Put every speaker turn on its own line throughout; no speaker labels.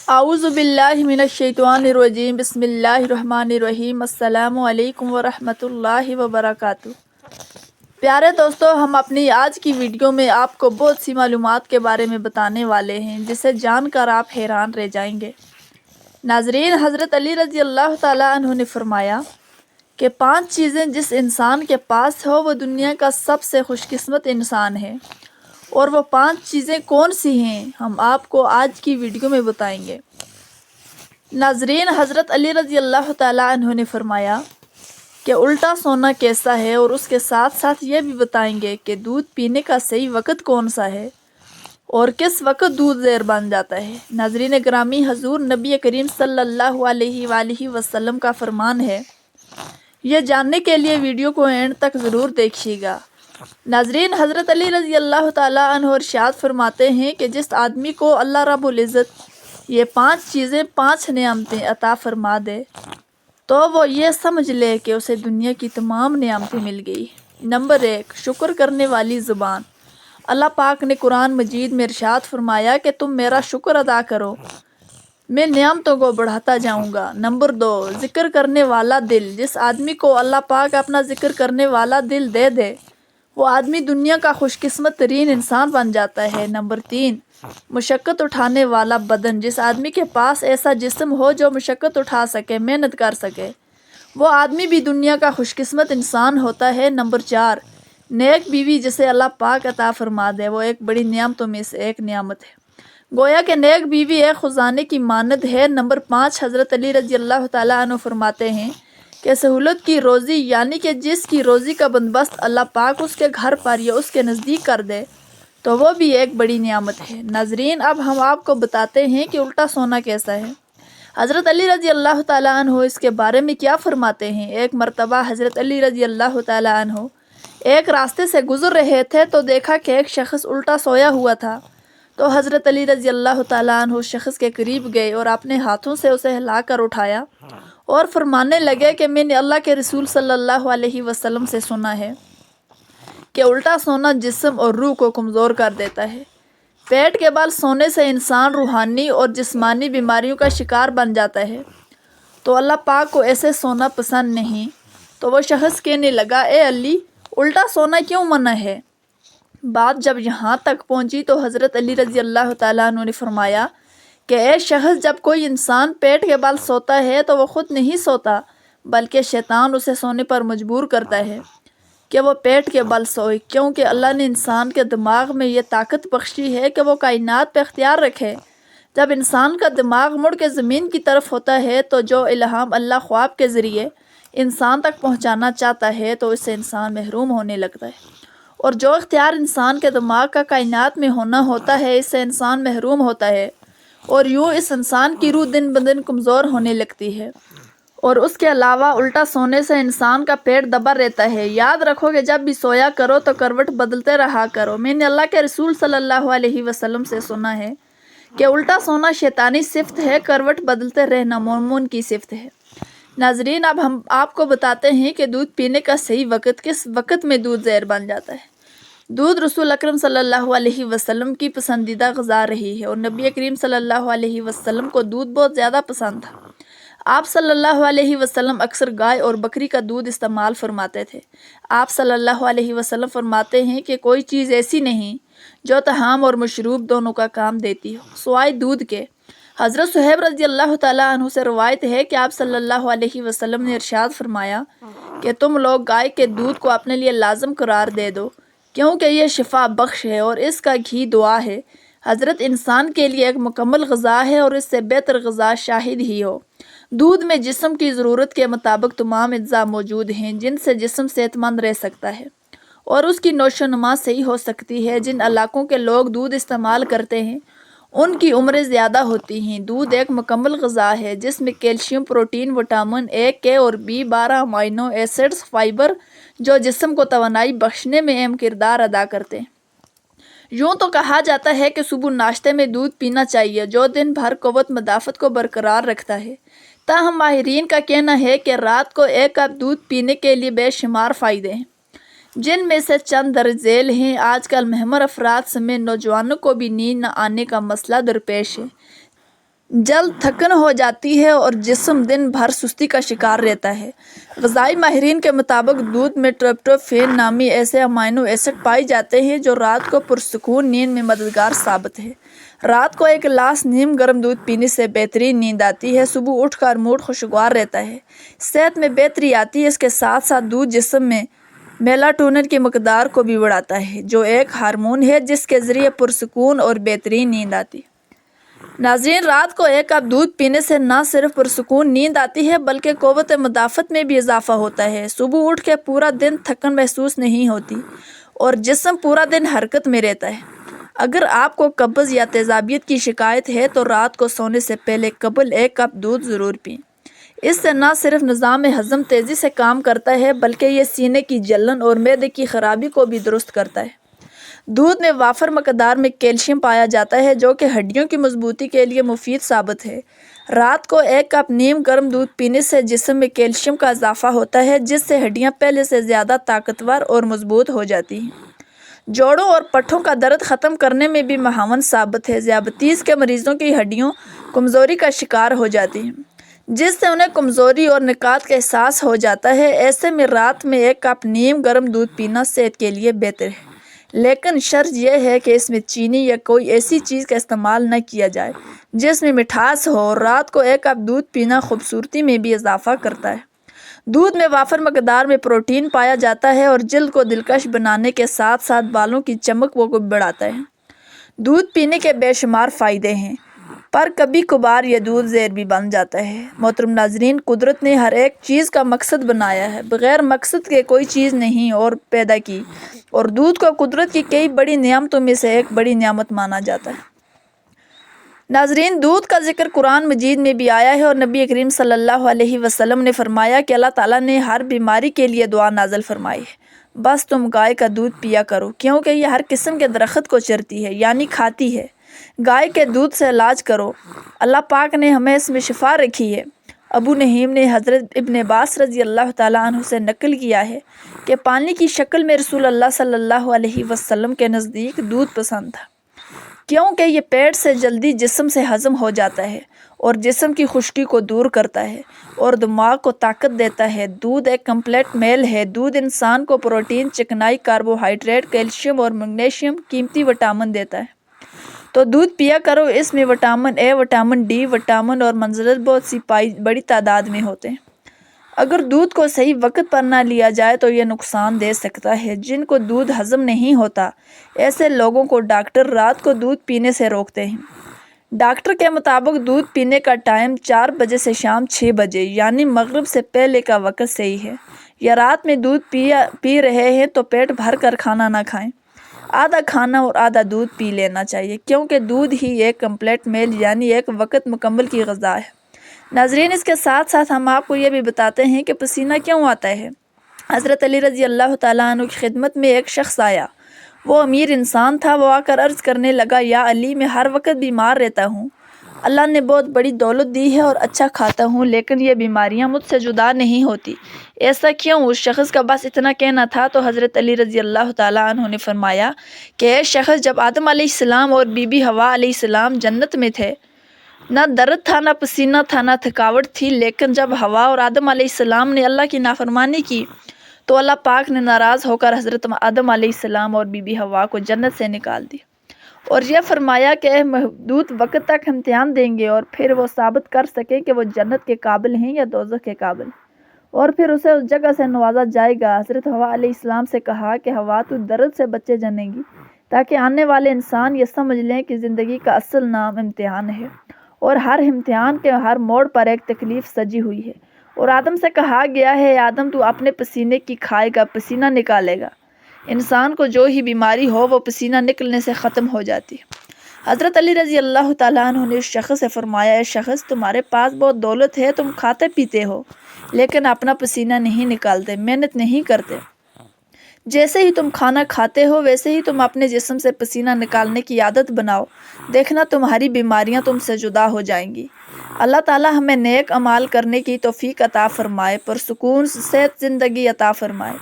اعوذ باللہ من الشیطان الرجیم بسم اللہ الرحمن الرحیم السلام علیکم ورحمۃ اللہ وبرکاتہ۔ پیارے دوستو، ہم اپنی آج کی ویڈیو میں آپ کو بہت سی معلومات کے بارے میں بتانے والے ہیں جسے جان کر آپ حیران رہ جائیں گے۔ ناظرین، حضرت علی رضی اللہ تعالیٰ عنہ نے فرمایا کہ 5 چیزیں جس انسان کے پاس ہو وہ دنیا کا سب سے خوش قسمت انسان ہے، اور وہ 5 چیزیں کون سی ہیں ہم آپ کو آج کی ویڈیو میں بتائیں گے۔ ناظرین، حضرت علی رضی اللہ تعالیٰ عنہ نے فرمایا کہ الٹا سونا کیسا ہے، اور اس کے ساتھ ساتھ یہ بھی بتائیں گے کہ دودھ پینے کا صحیح وقت کون سا ہے اور کس وقت دودھ زہر بن جاتا ہے۔ ناظرین گرامی، حضور نبی کریم صلی اللہ علیہ وآلہ وسلم کا فرمان ہے، یہ جاننے کے لیے ویڈیو کو اینڈ تک ضرور دیکھیے گا۔ ناظرین، حضرت علی رضی اللہ تعالیٰ عنہ ارشاد فرماتے ہیں کہ جس آدمی کو اللہ رب العزت یہ 5 چیزیں 5 نعمتیں عطا فرما دے تو وہ یہ سمجھ لے کہ اسے دنیا کی تمام نعمتیں مل گئی۔ نمبر 1، شکر کرنے والی زبان۔ اللہ پاک نے قرآن مجید میں ارشاد فرمایا کہ تم میرا شکر ادا کرو، میں نعمتوں کو بڑھاتا جاؤں گا۔ نمبر 2، ذکر کرنے والا دل۔ جس آدمی کو اللہ پاک اپنا ذکر کرنے والا دل دے دے وہ آدمی دنیا کا خوش قسمت ترین انسان بن جاتا ہے۔ نمبر 3، مشقت اٹھانے والا بدن۔ جس آدمی کے پاس ایسا جسم ہو جو مشقت اٹھا سکے، محنت کر سکے، وہ آدمی بھی دنیا کا خوش قسمت انسان ہوتا ہے۔ نمبر 4، نیک بیوی جسے اللہ پاک عطا فرما دے، وہ ایک بڑی نعمتوں میں سے ایک نعمت ہے، گویا کہ نیک بیوی ایک خزانے کی مانند ہے۔ نمبر 5، حضرت علی رضی اللہ تعالیٰ عنہ فرماتے ہیں کہ سہولت کی روزی، یعنی کہ جس کی روزی کا بندوبست اللہ پاک اس کے گھر پر یا اس کے نزدیک کر دے تو وہ بھی ایک بڑی نعمت ہے۔ ناظرین، اب ہم آپ کو بتاتے ہیں کہ الٹا سونا کیسا ہے۔ حضرت علی رضی اللہ تعالیٰ عنہ اس کے بارے میں کیا فرماتے ہیں۔ ایک مرتبہ حضرت علی رضی اللہ تعالیٰ عنہ ایک راستے سے گزر رہے تھے تو دیکھا کہ ایک شخص الٹا سویا ہوا تھا، تو حضرت علی رضی اللہ تعالیٰ عنہ اس شخص کے قریب گئے اور اپنے ہاتھوں سے اسے ہلا کر اٹھایا اور فرمانے لگے کہ میں نے اللہ کے رسول صلی اللہ علیہ وسلم سے سنا ہے کہ الٹا سونا جسم اور روح کو کمزور کر دیتا ہے۔ پیٹ کے بل سونے سے انسان روحانی اور جسمانی بیماریوں کا شکار بن جاتا ہے، تو اللہ پاک کو ایسے سونا پسند نہیں۔ تو وہ شخص کہنے لگا، اے علی، الٹا سونا کیوں منع ہے؟ بات جب یہاں تک پہنچی تو حضرت علی رضی اللہ تعالیٰ عنہ نے فرمایا کہ اے شخص، جب کوئی انسان پیٹ کے بل سوتا ہے تو وہ خود نہیں سوتا، بلکہ شیطان اسے سونے پر مجبور کرتا ہے کہ وہ پیٹ کے بل سوئے، کیونکہ اللہ نے انسان کے دماغ میں یہ طاقت بخشی ہے کہ وہ کائنات پہ اختیار رکھے۔ جب انسان کا دماغ مڑ کے زمین کی طرف ہوتا ہے تو جو الہام اللہ خواب کے ذریعے انسان تک پہنچانا چاہتا ہے تو اس سے انسان محروم ہونے لگتا ہے، اور جو اختیار انسان کے دماغ کا کائنات میں ہونا ہوتا ہے اس سے انسان محروم ہوتا ہے، اور یوں اس انسان کی روح دن بدن کمزور ہونے لگتی ہے۔ اور اس کے علاوہ الٹا سونے سے انسان کا پیٹ دبا رہتا ہے۔ یاد رکھو کہ جب بھی سویا کرو تو کروٹ بدلتے رہا کرو۔ میں نے اللہ کے رسول صلی اللہ علیہ وسلم سے سنا ہے کہ الٹا سونا شیطانی صفت ہے، کروٹ بدلتے رہنا مومن کی صفت ہے۔ ناظرین، اب ہم آپ کو بتاتے ہیں کہ دودھ پینے کا صحیح وقت، کس وقت میں دودھ زہر بن جاتا ہے۔ دودھ رسول اکرم صلی اللہ علیہ وسلم کی پسندیدہ غذا رہی ہے، اور نبی کریم صلی اللہ علیہ وسلم کو دودھ بہت زیادہ پسند تھا۔ آپ صلی اللہ علیہ وسلم اکثر گائے اور بکری کا دودھ استعمال فرماتے تھے۔ آپ صلی اللہ علیہ وسلم فرماتے ہیں کہ کوئی چیز ایسی نہیں جو طعام اور مشروب دونوں کا کام دیتی ہو سوائے دودھ کے۔ حضرت صہیب رضی اللہ تعالیٰ عنہ سے روایت ہے کہ آپ صلی اللہ علیہ وسلم نے ارشاد فرمایا کہ تم لوگ گائے کے دودھ کو اپنے لیے لازم قرار دے دو، کیونکہ یہ شفا بخش ہے اور اس کا گھی دعا ہے۔ حضرت انسان کے لیے ایک مکمل غذا ہے، اور اس سے بہتر غذا شاہد ہی ہو۔ دودھ میں جسم کی ضرورت کے مطابق تمام اجزاء موجود ہیں جن سے جسم صحت مند رہ سکتا ہے اور اس کی نشو و نما صحیح ہو سکتی ہے۔ جن علاقوں کے لوگ دودھ استعمال کرتے ہیں ان کی عمریں زیادہ ہوتی ہیں۔ دودھ ایک مکمل غذا ہے جس میں کیلشیم، پروٹین، وٹامن اے، کے اور بی، 12 امائنو ایسڈز، فائبر جو جسم کو توانائی بخشنے میں اہم کردار ادا کرتے ہیں۔ یوں تو کہا جاتا ہے کہ صبح ناشتے میں دودھ پینا چاہیے جو دن بھر قوت مدافعت کو برقرار رکھتا ہے۔ تاہم ماہرین کا کہنا ہے کہ رات کو 1 کپ دودھ پینے کے لیے بے شمار فائدے ہیں، جن میں سے چند درج ذیل ہیں۔ آج کل مہمر افراد سمیت نوجوانوں کو بھی نیند نہ آنے کا مسئلہ درپیش ہے۔ جلد تھکن ہو جاتی ہے اور جسم دن بھر سستی کا شکار رہتا ہے۔ غذائی ماہرین کے مطابق دودھ میں ٹریپٹوفین نامی ایسے امائنو ایسڈ پائے جاتے ہیں جو رات کو پرسکون نیند میں مددگار ثابت ہے۔ رات کو ایک گلاس نیم گرم دودھ پینے سے بہترین نیند آتی ہے۔ صبح اٹھ کر موڈ خوشگوار رہتا ہے، صحت میں بہتری آتی ہے۔ اس کے ساتھ ساتھ دودھ جسم میں میلاٹونن کی مقدار کو بھی بڑھاتا ہے، جو ایک ہارمون ہے جس کے ذریعے پرسکون اور بہترین نیند آتی ہے۔ ناظرین، رات کو ایک کپ دودھ پینے سے نہ صرف پرسکون نیند آتی ہے بلکہ قوت مدافعت میں بھی اضافہ ہوتا ہے۔ صبح اٹھ کے پورا دن تھکن محسوس نہیں ہوتی اور جسم پورا دن حرکت میں رہتا ہے۔ اگر آپ کو قبض یا تیزابیت کی شکایت ہے تو رات کو سونے سے قبل ایک کپ دودھ ضرور پیں۔ اس سے نہ صرف نظام ہضم تیزی سے کام کرتا ہے بلکہ یہ سینے کی جلن اور معدے کی خرابی کو بھی درست کرتا ہے۔ دودھ میں وافر مقدار میں کیلشیم پایا جاتا ہے جو کہ ہڈیوں کی مضبوطی کے لیے مفید ثابت ہے۔ رات کو ایک کپ نیم گرم دودھ پینے سے جسم میں کیلشیم کا اضافہ ہوتا ہے جس سے ہڈیاں پہلے سے زیادہ طاقتور اور مضبوط ہو جاتی ہیں۔ جوڑوں اور پٹھوں کا درد ختم کرنے میں بھی معاون ثابت ہے۔ ذیابیطس کے مریضوں کی ہڈیوں کمزوری کا شکار ہو جاتی ہیں جس سے انہیں کمزوری اور نکات کا احساس ہو جاتا ہے۔ ایسے میں رات میں ایک کپ نیم گرم دودھ پینا صحت کے لیے بہتر ہے، لیکن شرط یہ ہے کہ اس میں چینی یا کوئی ایسی چیز کا استعمال نہ کیا جائے جس میں مٹھاس ہو۔ رات کو ایک کپ دودھ پینا خوبصورتی میں بھی اضافہ کرتا ہے۔ دودھ میں وافر مقدار میں پروٹین پایا جاتا ہے اور جلد کو دلکش بنانے کے ساتھ ساتھ بالوں کی چمک کو بڑھاتا ہے۔ دودھ پینے کے بے شمار فائدے ہیں، پر کبھی کبھار یہ دودھ زہر بھی بن جاتا ہے۔ محترم ناظرین، قدرت نے ہر ایک چیز کا مقصد بنایا ہے، بغیر مقصد کے کوئی چیز نہیں اور پیدا کی، اور دودھ کو قدرت کی کئی بڑی نعمتوں میں سے ایک بڑی نعمت مانا جاتا ہے۔ ناظرین، دودھ کا ذکر قرآن مجید میں بھی آیا ہے اور نبی کریم صلی اللہ علیہ وسلم نے فرمایا کہ اللہ تعالیٰ نے ہر بیماری کے لیے دعا نازل فرمائی ہے، بس تم گائے کا دودھ پیا کرو، کیونکہ یہ ہر قسم کے درخت کو چرتی ہے یعنی کھاتی ہے۔ گائے کے دودھ سے علاج کرو، اللہ پاک نے ہمیں اس میں شفا رکھی ہے۔ ابو نعیم نے حضرت ابن عباس رضی اللہ تعالیٰ عنہ سے نقل کیا ہے کہ پانی کی شکل میں رسول اللہ صلی اللہ علیہ وسلم کے نزدیک دودھ پسند تھا، کیونکہ یہ پیٹ سے جلدی جسم سے ہضم ہو جاتا ہے اور جسم کی خشکی کو دور کرتا ہے اور دماغ کو طاقت دیتا ہے۔ دودھ ایک کمپلیٹ میل ہے۔ دودھ انسان کو پروٹین، چکنائی، کاربوہائیڈریٹ، کیلشیم اور میگنیشیم قیمتی وٹامن دیتا ہے، تو دودھ پیا کرو۔ اس میں vitamin A, vitamin D, vitamin اور منرل بہت سی بڑی تعداد میں ہوتے ہیں۔ اگر دودھ کو صحیح وقت پر نہ لیا جائے تو یہ نقصان دے سکتا ہے۔ جن کو دودھ ہضم نہیں ہوتا، ایسے لوگوں کو ڈاکٹر رات کو دودھ پینے سے روکتے ہیں۔ ڈاکٹر کے مطابق دودھ پینے کا ٹائم 4 بجے سے شام 6 بجے یعنی مغرب سے پہلے کا وقت صحیح ہے۔ یا رات میں دودھ پی رہے ہیں تو پیٹ بھر کر کھانا نہ کھائیں، آدھا کھانا اور آدھا دودھ پی لینا چاہیے، کیونکہ دودھ ہی ایک کمپلیٹ میل یعنی ایک وقت مکمل کی غذا ہے۔ ناظرین، اس کے ساتھ ساتھ ہم آپ کو یہ بھی بتاتے ہیں کہ پسینہ کیوں آتا ہے۔ حضرت علی رضی اللہ تعالیٰ عنہ کی خدمت میں ایک شخص آیا، وہ امیر انسان تھا۔ وہ آ کر عرض کرنے لگا، یا علی، میں ہر وقت بیمار رہتا ہوں، اللہ نے بہت بڑی دولت دی ہے اور اچھا کھاتا ہوں، لیکن یہ بیماریاں مجھ سے جدا نہیں ہوتی، ایسا کیوں؟ اس شخص کا بس اتنا کہنا تھا تو حضرت علی رضی اللہ تعالیٰ عنہ نے فرمایا کہ اے شخص، جب آدم علیہ السلام اور بی بی حوا علیہ السلام جنت میں تھے، نہ درد تھا، نہ پسینہ تھا، نہ تھکاوٹ تھی، لیکن جب حوا اور آدم علیہ السلام نے اللہ کی نافرمانی کی تو اللہ پاک نے ناراض ہو کر حضرت آدم علیہ السلام اور بی بی حوا کو جنت سے نکال دی اور یہ فرمایا کہ محدود وقت تک امتحان دیں گے اور پھر وہ ثابت کر سکے کہ وہ جنت کے قابل ہیں یا دوزخ کے قابل، اور پھر اسے اس جگہ سے نوازا جائے گا۔ حضرت حوا علیہ السلام سے کہا کہ حوا، تو درد سے بچے جنے گی تاکہ آنے والے انسان یہ سمجھ لیں کہ زندگی کا اصل نام امتحان ہے اور ہر امتحان کے ہر موڑ پر ایک تکلیف سجی ہوئی ہے۔ اور آدم سے کہا گیا ہے، آدم، تو اپنے پسینے کی کھائے گا، پسینہ نکالے گا۔ انسان کو جو ہی بیماری ہو وہ پسینہ نکلنے سے ختم ہو جاتی ہے۔ حضرت علی رضی اللہ تعالیٰ عنہ نے اس شخص سے فرمایا، اے شخص، تمہارے پاس بہت دولت ہے، تم کھاتے پیتے ہو لیکن اپنا پسینہ نہیں نکالتے، محنت نہیں کرتے۔ جیسے ہی تم کھانا کھاتے ہو ویسے ہی تم اپنے جسم سے پسینہ نکالنے کی عادت بناؤ، دیکھنا تمہاری بیماریاں تم سے جدا ہو جائیں گی۔ اللہ تعالیٰ ہمیں نیک اعمال کرنے کی توفیق عطا فرمائے، پرسکون صحت زندگی عطا فرمائے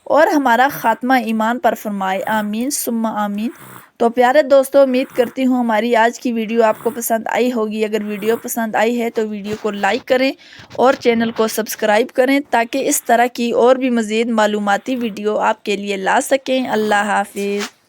اور ہمارا خاتمہ ایمان پر فرمائے، آمین ثم آمین۔ تو پیارے دوستو امید کرتی ہوں ہماری آج کی ویڈیو آپ کو پسند آئی ہوگی۔ اگر ویڈیو پسند آئی ہے تو ویڈیو کو لائک کریں اور چینل کو سبسکرائب کریں تاکہ اس طرح کی اور بھی مزید معلوماتی ویڈیو آپ کے لیے لا سکیں۔ اللہ حافظ۔